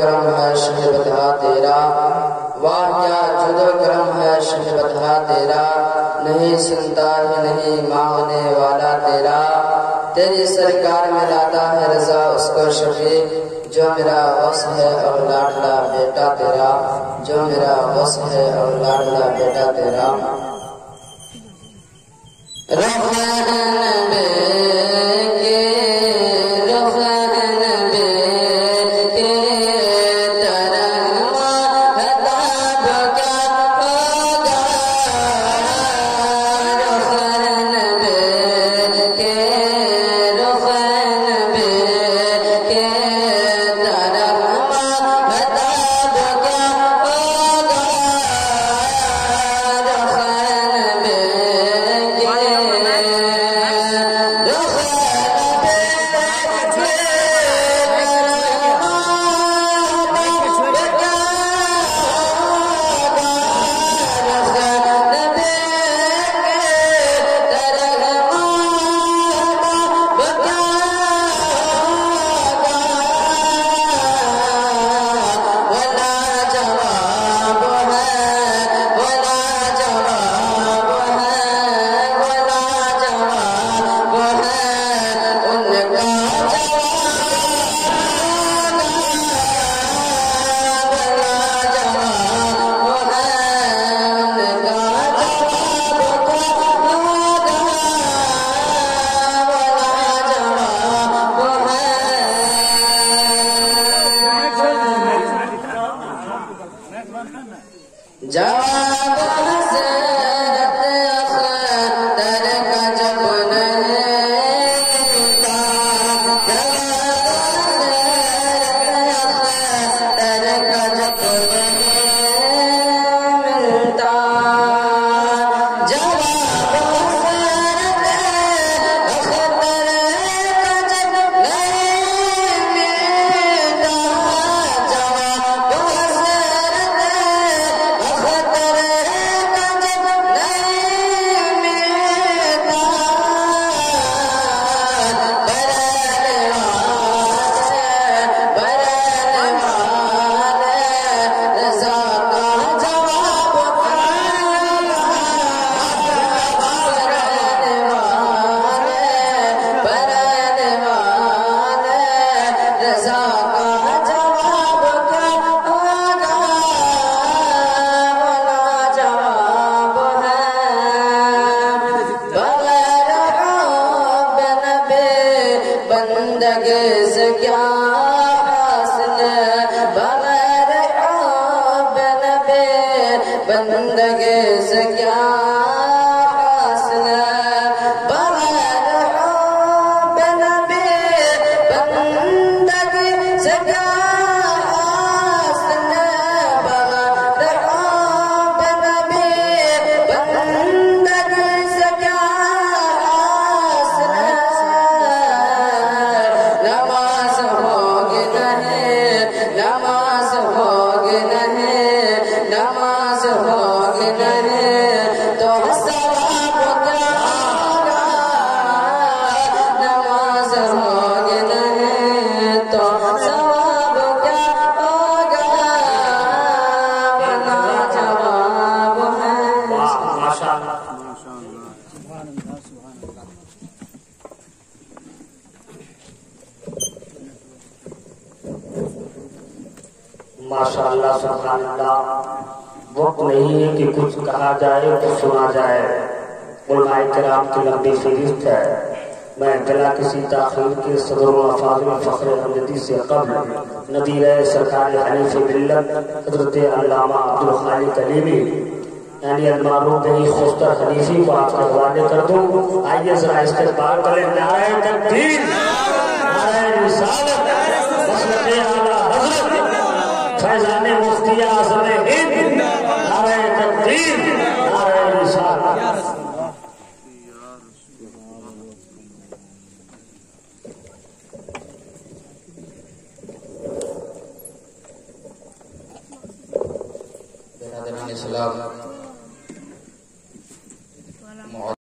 کرم ہے شہ بدھا تیرا، واہ کیا جد و کرم ہے شہ بدھا تیرا، نہیں سنتا ہے نہیں مانگنے والا تیرا، تیری سرکار میں لاتا ہے رضا اس کو شفیع، جو میرا غوث ہے اور لاڈلا بیٹا تیرا، جو میرا غوث ہے اور لاڈلا بیٹا تیرا۔ ماشاءاللہ سبحان اللہ، وقت نہیں ہے کہ کچھ کہا جائے کچھ سنا جائے، علماء کرام کی لمبی فہرست ہے۔ میں بلا کسی تاخیر کے صدر و افاضل فخر احمدی سے قبل نذیر سرکار حنیف ملت حضرت علامہ عبدالخالق علیمی یعنی المعروف بنی خوستر حنیفی کو آپ کے حوالے کر دوں۔ آئیے ذرا استقبال کریں۔ نعرہ تکبیر، نعرہ رسالت، مسلک اعلیٰ حضرت فیضان مفتی اعظم ہند، نعرہ تکبیر، نعرہ رسالت۔ اسلام